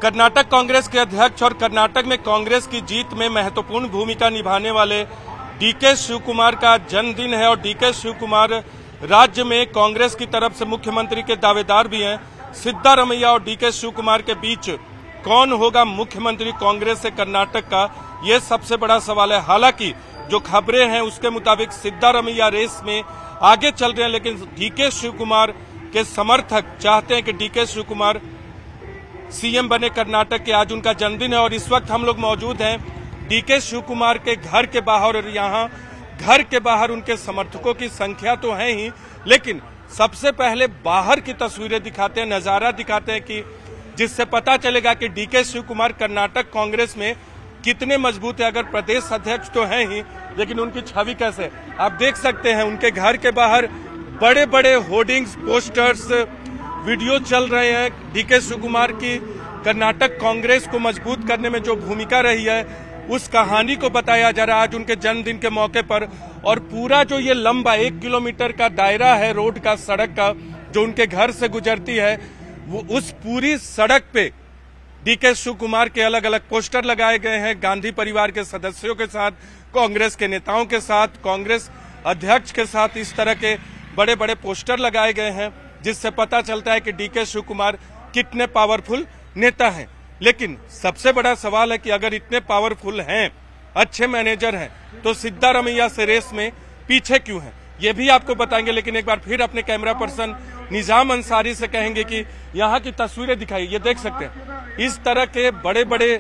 कर्नाटक कांग्रेस के अध्यक्ष और कर्नाटक में कांग्रेस की जीत में महत्वपूर्ण भूमिका निभाने वाले डीके शिवकुमार का जन्मदिन है और डीके शिवकुमार राज्य में कांग्रेस की तरफ से मुख्यमंत्री के दावेदार भी हैं। सिद्धारमैया और डीके शिवकुमार के बीच कौन होगा मुख्यमंत्री कांग्रेस से कर्नाटक का, ये सबसे बड़ा सवाल है। हालांकि जो खबरें हैं उसके मुताबिक सिद्धारमैया रेस में आगे चल रहे हैं, लेकिन डीके शिवकुमार के समर्थक चाहते हैं कि डीके शिवकुमार सीएम बने कर्नाटक के। आज उनका जन्मदिन है और इस वक्त हम लोग मौजूद हैं डीके शिवकुमार के घर के बाहर और यहाँ घर के बाहर उनके समर्थकों की संख्या तो है ही, लेकिन सबसे पहले बाहर की तस्वीरें दिखाते हैं, नजारा दिखाते हैं कि जिससे पता चलेगा कि डीके शिवकुमार कर्नाटक कांग्रेस में कितने मजबूत है। अगर प्रदेश अध्यक्ष तो हैं ही, लेकिन उनकी छवि कैसे, आप देख सकते हैं उनके घर के बाहर बड़े बड़े होर्डिंग्स, पोस्टर्स, वीडियो चल रहे हैं। डीके शिवकुमार की कर्नाटक कांग्रेस को मजबूत करने में जो भूमिका रही है उस कहानी को बताया जा रहा है आज उनके जन्मदिन के मौके पर। और पूरा जो ये लंबा 1 किलोमीटर का दायरा है रोड का, सड़क का, जो उनके घर से गुजरती है, वो उस पूरी सड़क पे डीके शिवकुमार के अलग अलग पोस्टर लगाए गए हैं। गांधी परिवार के सदस्यों के साथ, कांग्रेस के नेताओं के साथ, कांग्रेस अध्यक्ष के साथ इस तरह के बड़े बड़े पोस्टर लगाए गए हैं, जिससे पता चलता है कि डीके शिवकुमार कितने पावरफुल नेता हैं। लेकिन सबसे बड़ा सवाल है कि अगर इतने पावरफुल हैं, अच्छे मैनेजर हैं, तो सिद्धारमैया से रेस में पीछे क्यों हैं, ये भी आपको बताएंगे। लेकिन एक बार फिर अपने कैमरा पर्सन निजाम अंसारी से कहेंगे कि यहाँ की तस्वीरें दिखाई। ये देख सकते हैं इस तरह के बड़े बड़े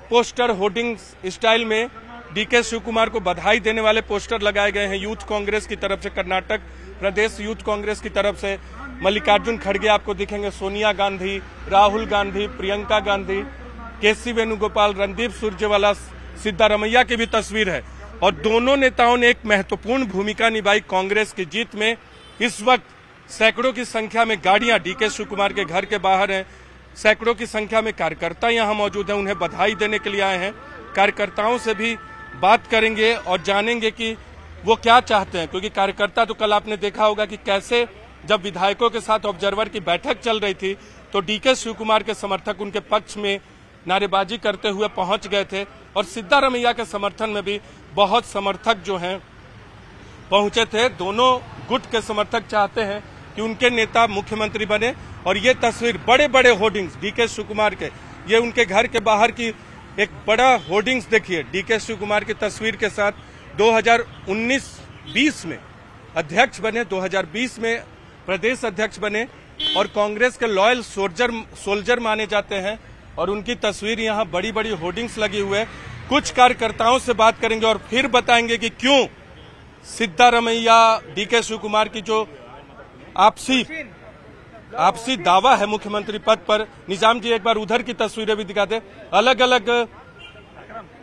पोस्टर, होर्डिंग स्टाइल में डीके शिवकुमार को बधाई देने वाले पोस्टर लगाए गए हैं। यूथ कांग्रेस की तरफ से, कर्नाटक प्रदेश यूथ कांग्रेस की तरफ से मल्लिकार्जुन खड़गे आपको दिखेंगे, सोनिया गांधी, राहुल गांधी, प्रियंका गांधी, केसी वेणुगोपाल, रणदीप सुरजेवाला, सिद्धारमैया की भी तस्वीर है। और दोनों नेताओं ने एक महत्वपूर्ण भूमिका निभाई कांग्रेस की जीत में। इस वक्त सैकड़ों की संख्या में गाड़ियां डीके शिवकुमार के घर के बाहर हैं, सैकड़ों की संख्या में कार्यकर्ता यहां मौजूद हैं, उन्हें बधाई देने के लिए आए हैं। कार्यकर्ताओं से भी बात करेंगे और जानेंगे कि वो क्या चाहते हैं, क्योंकि कार्यकर्ता तो कल आपने देखा होगा कि कैसे जब विधायकों के साथ ऑब्जर्वर की बैठक चल रही थी तो डीके शिवकुमार के समर्थक उनके पक्ष में नारेबाजी करते हुए पहुंच गए थे और सिद्धारमैया के समर्थन में भी बहुत समर्थक जो हैं पहुंचे थे। दोनों गुट के समर्थक चाहते हैं कि उनके नेता मुख्यमंत्री बने। और ये तस्वीर बड़े बड़े होर्डिंग्स डीके शिवकुमार के, ये उनके घर के बाहर की एक बड़ा होर्डिंग्स देखिए डीके शिवकुमार की तस्वीर के साथ। 2019-20 में अध्यक्ष बने, 2020 में प्रदेश अध्यक्ष बने और कांग्रेस के लॉयल सोल्जर माने जाते हैं। और उनकी तस्वीर यहाँ बड़ी बड़ी होर्डिंग्स लगी हुए है। कुछ कार्यकर्ताओं से बात करेंगे और फिर बताएंगे कि क्यों सिद्धारमैया, डीके शिवकुमार की जो आपसी दावा है मुख्यमंत्री पद पर। निजाम जी एक बार उधर की तस्वीरें भी दिखा दे, अलग अलग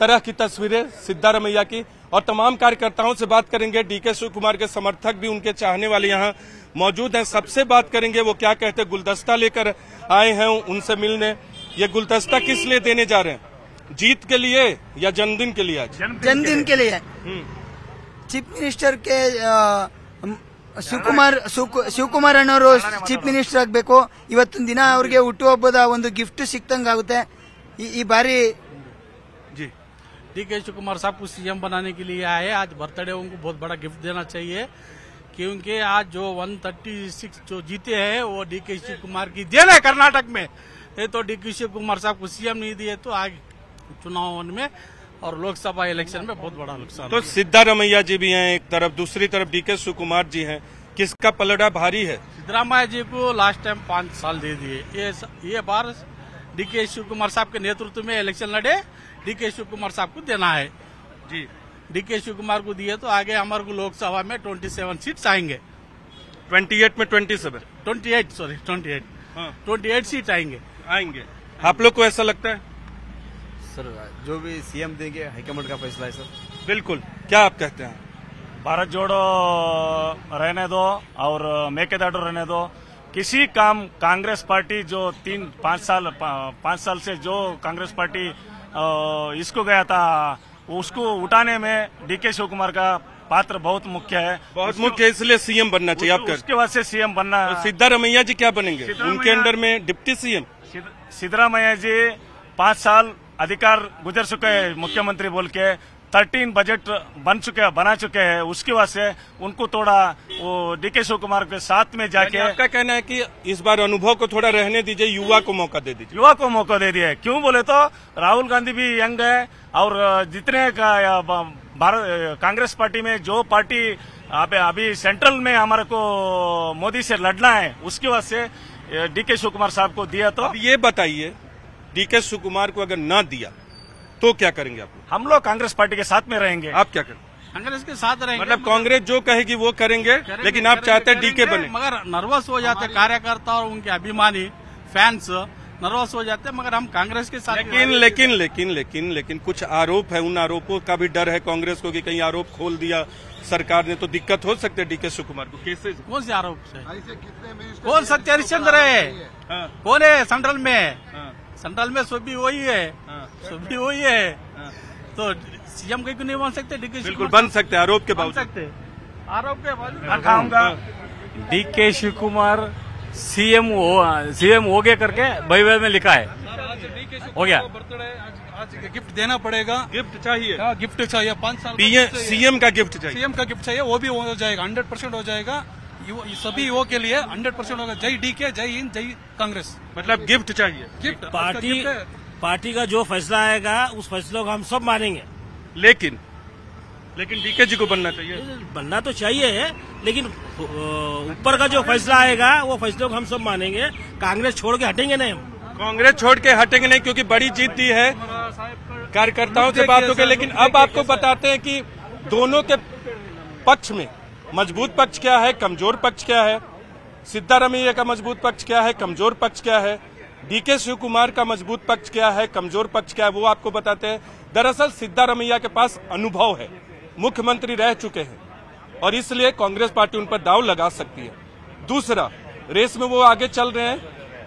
तरह की तस्वीरें सिद्धारमैया की। और तमाम कार्यकर्ताओं से बात करेंगे, डीके शिवकुमार के समर्थक भी, उनके चाहने वाले यहाँ मौजूद हैं, सबसे बात करेंगे वो क्या कहते हैं। गुलदस्ता लेकर आए हैं उनसे मिलने। ये गुलदस्ता किस लिए देने जा रहे हैं, जीत के लिए या जन्मदिन के लिए? आज जन्मदिन के लिए। चीफ मिनिस्टर के ಶಿವಕುಮಾರ್ ಅಣ್ಣವರು ಚೀಫ್ ಮಿನಿಸ್ಟರ್ ಆಗಬೇಕು। ಇವತ್ತಿನ ದಿನ ಅವರಿಗೆ ಹುಟ್ಟುಹಬ್ಬದ ಒಂದು ಗಿಫ್ಟ್ ಸಿಕ್ತಂಗಾಗುತ್ತೆ ಈ ಬಾರಿ। जी, डीके शिवकुमार साहब को सीएम बनाने के लिए आए। आज बर्थडे उनको बहुत बड़ा गिफ्ट देना चाहिए, क्योंकि आज जो 136 जो जीते हैं वो डीके शिवकुमार की देन है कर्नाटक में। नहीं तो डीके शिवकुमार साहब को सीएम नहीं दिए तो आगे चुनाव में और लोकसभा इलेक्शन में बहुत बड़ा नुकसान। तो सिद्धारमैया जी भी हैं एक तरफ, दूसरी तरफ डीके शिवकुमार जी हैं, किसका पलड़ा भारी है? सिद्धारमैया जी को लास्ट टाइम 5 साल दे दिए, ये बार डीके शिवकुमार साहब के नेतृत्व में इलेक्शन लड़े, डीके शिवकुमार साहब को देना है जी। डीके शिवकुमार को दिए तो आगे हमारे को लोकसभा में 27 सीट्स आएंगे। 28 में 27 28 सीट आएंगे। आप लोग को ऐसा लगता है? सर जो भी सीएम देंगे हाईकमांड का फैसला है सर। बिल्कुल। क्या आप कहते हैं? भारत जोड़ो रहने दो और मेकेदाटू रहने दो। किसी काम कांग्रेस पार्टी जो 5 साल से जो कांग्रेस पार्टी इसको गया था उसको उठाने में डीके शिवकुमार का पात्र बहुत मुख्य है, बहुत मुख्य, इसलिए सीएम बनना चाहिए। आप उसके बाद से सीएम बनना। सिद्धारमैया जी क्या बनेंगे? उनके अंडर में डिप्टी सीएम सिद्धरामैया जी 5 साल अधिकार गुजर चुके हैं मुख्यमंत्री बोल के 13 बजट बना चुके हैं। उसकी वजह से उनको थोड़ा वो डीके शिव कुमार के साथ में जाके आपका कहना है कि इस बार अनुभव को थोड़ा रहने दीजिए, युवा को मौका दे दीजिए। युवा को मौका दे दिया है। क्यों बोले तो राहुल गांधी भी यंग है और जितने भारत कांग्रेस पार्टी में जो पार्टी अभी सेंट्रल में हमारे को मोदी से लड़ना है, उसकी वजह से डीके शिव कुमार साहब को दिया। तो अब ये बताइए, डीके शिव कुमार को अगर ना दिया तो क्या करेंगे आप? हम लोग कांग्रेस पार्टी के साथ में रहेंगे। आप क्या करेंगे? कांग्रेस के साथ रहेंगे। मतलब कांग्रेस जो कहेगी वो करेंगे, लेकिन आप चाहते हैं डीके बने। मगर नर्वस हो जाते कार्यकर्ता और उनके अभिमानी फैंस नर्वस हो जाते हैं, मगर हम कांग्रेस के साथ। लेकिन कुछ आरोप है, उन आरोपों का भी डर है कांग्रेस को कि कहीं आरोप खोल दिया सरकार ने तो दिक्कत हो सकती है डीके शिव कुमार को। कैसे? कौन से आरोप से? कौन सत्य हरिश्चंद्र है? कौन है सेंट्रल में? सेंट्रल में सभी वही है, सभी वही है। तो सीएम कहीं नहीं बन सकते डीके? बिल्कुल बन सकते, आरोप के बावजूद। आरोप के बावजूद डीके शिव कुमार सीएम हो गया करके बाइबल में लिखा है। हो गया। आज गिफ्ट देना पड़ेगा। गिफ्ट चाहिए? हाँ, गिफ्ट चाहिए। 5 साल सीएम का गिफ्ट चाहिए। सीएम का गिफ्ट चाहिए, वो भी हो जाएगा, 100% हो जाएगा। सभी युवा के लिए 100% होगा। जय डीके, जय हिंद, जय कांग्रेस। मतलब गिफ्ट चाहिए। गिफ्ट पार्टी का जो फैसला आएगा उस फैसले को हम सब मानेंगे। लेकिन डीके जी को बनना चाहिए। बनना तो चाहिए, लेकिन ऊपर का जो फैसला आएगा वो फैसले को हम सब मानेंगे। कांग्रेस छोड़ के हटेंगे नहीं हम। कांग्रेस छोड़ के हटेंगे नहीं, क्योंकि बड़ी जीत दी है, कार्यकर्ताओं से बात हो गई। लेकिन अब आपको बताते हैं कि दोनों के पक्ष में मजबूत पक्ष क्या है, कमजोर पक्ष क्या है, सिद्धारमैया का मजबूत पक्ष क्या है, कमजोर पक्ष क्या है, डीके शिव कुमार का मजबूत पक्ष क्या है, कमजोर पक्ष क्या है, वो आपको बताते हैं। दरअसल सिद्धारमैया के पास अनुभव है, मुख्यमंत्री रह चुके हैं और इसलिए कांग्रेस पार्टी उन पर दांव लगा सकती है। दूसरा, रेस में वो आगे चल रहे हैं,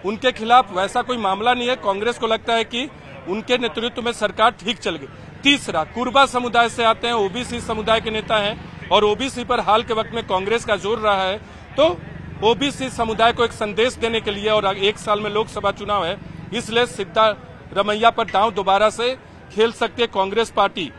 उनके खिलाफ वैसा कोई मामला नहीं है। कांग्रेस को लगता है कि उनके नेतृत्व में सरकार ठीक चल गई। तीसरा, कुर्बा समुदाय से आते हैं, ओबीसी समुदाय के नेता हैं और ओबीसी पर हाल के वक्त में कांग्रेस का जोर रहा है। तो ओबीसी समुदाय को एक संदेश देने के लिए, और 1 साल में लोकसभा चुनाव है, इसलिए सिद्धारमैया पर दांव दोबारा से खेल सकती है कांग्रेस पार्टी।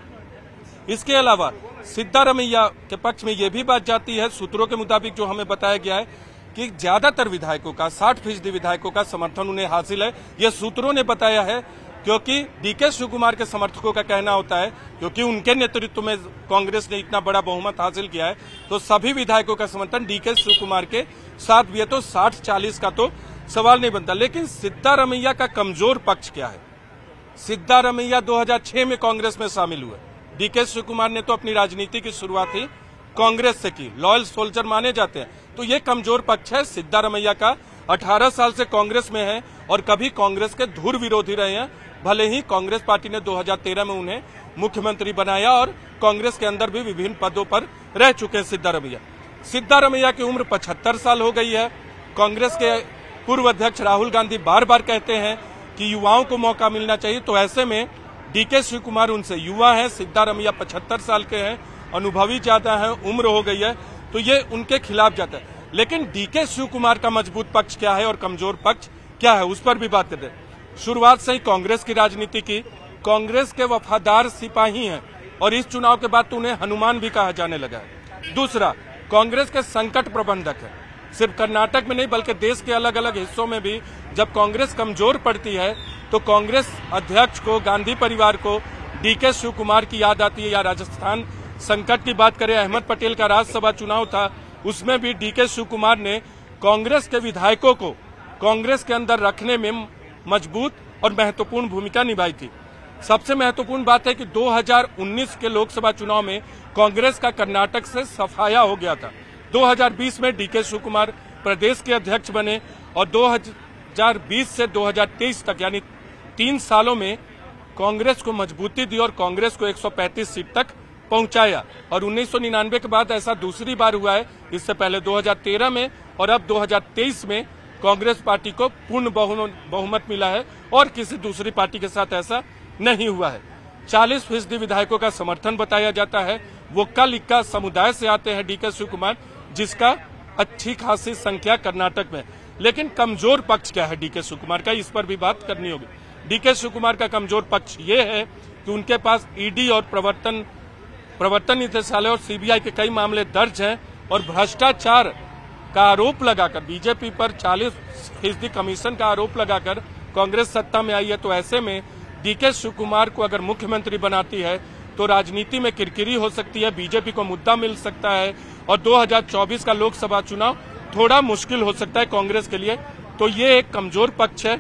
इसके अलावा सिद्धारमैया के पक्ष में यह भी बात जाती है, सूत्रों के मुताबिक जो हमें बताया गया है, कि ज्यादातर विधायकों का 60% विधायकों का समर्थन उन्हें हासिल है। यह सूत्रों ने बताया है, क्योंकि डीके शिव कुमार के समर्थकों का कहना होता है, क्योंकि उनके नेतृत्व में कांग्रेस ने इतना बड़ा बहुमत हासिल किया है, तो सभी विधायकों का समर्थन डीके शिव कुमार के साथ भी है। तो 60-40 का तो सवाल नहीं बनता। लेकिन सिद्धारमैया का कमजोर पक्ष क्या है? सिद्धारमैया 2006 में कांग्रेस में शामिल हुए। डीके शिव कुमार ने तो अपनी राजनीति की शुरुआत ही कांग्रेस से की, लॉयल सोल्जर माने जाते हैं। तो ये कमजोर पक्ष है सिद्धारमैया का। 18 साल से कांग्रेस में है और कभी कांग्रेस के धुर विरोधी रहे हैं, भले ही कांग्रेस पार्टी ने 2013 में उन्हें मुख्यमंत्री बनाया और कांग्रेस के अंदर भी विभिन्न पदों पर रह चुके हैं सिद्धारमैया। सिद्धारमैया की उम्र 75 साल हो गई है। कांग्रेस के पूर्व अध्यक्ष राहुल गांधी बार बार कहते हैं कि युवाओं को मौका मिलना चाहिए, तो ऐसे में डीके शिव कुमार उनसे युवा है, सिद्धारमैया 75 साल के हैं, अनुभवी ज्यादा है, उम्र हो गई है, तो ये उनके खिलाफ जाता है। लेकिन डीके शिव कुमार का मजबूत पक्ष क्या है और कमजोर पक्ष क्या है, उस पर भी बात करते हैं। शुरुआत से ही कांग्रेस की राजनीति की, कांग्रेस के वफादार सिपाही हैं और इस चुनाव के बाद तो उन्हें हनुमान भी कहा जाने लगा है। दूसरा, कांग्रेस के संकट प्रबंधक है, सिर्फ कर्नाटक में नहीं बल्कि देश के अलग अलग हिस्सों में भी जब कांग्रेस कमजोर पड़ती है तो कांग्रेस अध्यक्ष को, गांधी परिवार को डीके शिव कुमार की याद आती है। या राजस्थान संकट की बात करें, अहमद पटेल का राज्यसभा चुनाव था, उसमें भी डीके शिव कुमार ने कांग्रेस के विधायकों को कांग्रेस के अंदर रखने में मजबूत और महत्वपूर्ण भूमिका निभाई थी। सबसे महत्वपूर्ण बात है कि 2019 के लोकसभा चुनाव में कांग्रेस का कर्नाटक से सफाया हो गया था। 2020 में डीके शिव कुमार प्रदेश के अध्यक्ष बने और 2020 से 2023 तक यानी 3 सालों में कांग्रेस को मजबूती दी और कांग्रेस को 135 सीट तक पहुंचाया। और 1999 के बाद ऐसा दूसरी बार हुआ है, इससे पहले 2013 में और अब 2023 में कांग्रेस पार्टी को पूर्ण बहुमत मिला है और किसी दूसरी पार्टी के साथ ऐसा नहीं हुआ है। 40% विधायकों का समर्थन बताया जाता है। वो कल इक्का समुदाय से आते हैं डीके शिव कुमार, जिसका अच्छी खासी संख्या कर्नाटक में। लेकिन कमजोर पक्ष क्या है डीके शिवकुमार का, इस पर भी बात करनी होगी। डीके शिवकुमार का कमजोर पक्ष ये है कि उनके पास ईडी और प्रवर्तन निदेशालय और सीबीआई के कई मामले दर्ज हैं और भ्रष्टाचार का आरोप लगाकर बीजेपी पर 40% कमीशन का आरोप लगाकर कांग्रेस सत्ता में आई है। तो ऐसे में डीके शिवकुमार को अगर मुख्यमंत्री बनाती है तो राजनीति में किरकिरी हो सकती है, बीजेपी को मुद्दा मिल सकता है और 2024 का लोकसभा चुनाव थोड़ा मुश्किल हो सकता है कांग्रेस के लिए। तो ये एक कमजोर पक्ष है।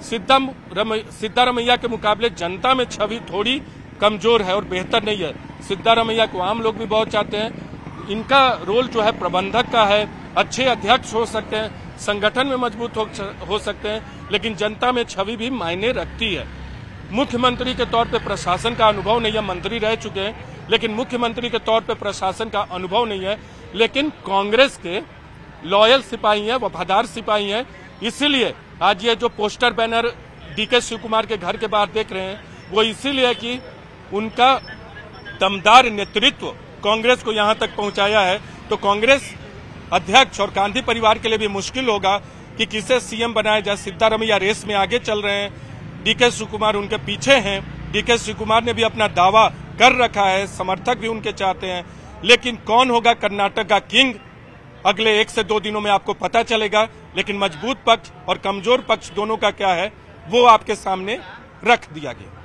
सिद्धारमैया के मुकाबले जनता में छवि थोड़ी कमजोर है और बेहतर नहीं है। सिद्धारमैया को आम लोग भी बहुत चाहते हैं। इनका रोल जो है प्रबंधक का है, अच्छे अध्यक्ष हो सकते हैं, संगठन में मजबूत हो सकते हैं, लेकिन जनता में छवि भी मायने रखती है। मुख्यमंत्री के तौर पे प्रशासन का अनुभव नहीं है, मंत्री रह चुके हैं, लेकिन मुख्यमंत्री के तौर पे प्रशासन का अनुभव नहीं है। लेकिन कांग्रेस के लॉयल सिपाही हैं, वफादार सिपाही हैं, इसीलिए आज ये जो पोस्टर बैनर डीके शिवकुमार के घर के बाहर देख रहे हैं वो इसीलिए कि उनका दमदार नेतृत्व कांग्रेस को यहां तक पहुंचाया है। तो कांग्रेस अध्यक्ष और गांधी परिवार के लिए भी मुश्किल होगा कि किसे सीएम बनाया जाए। सिद्धारमैया रेस में आगे चल रहे हैं, डीके शिवकुमार उनके पीछे हैं। डीके शिवकुमार ने भी अपना दावा कर रखा है, समर्थक भी उनके चाहते हैं, लेकिन कौन होगा कर्नाटक का किंग अगले 1 से 2 दिनों में आपको पता चलेगा। लेकिन मजबूत पक्ष और कमजोर पक्ष दोनों का क्या है वो आपके सामने रख दिया गया।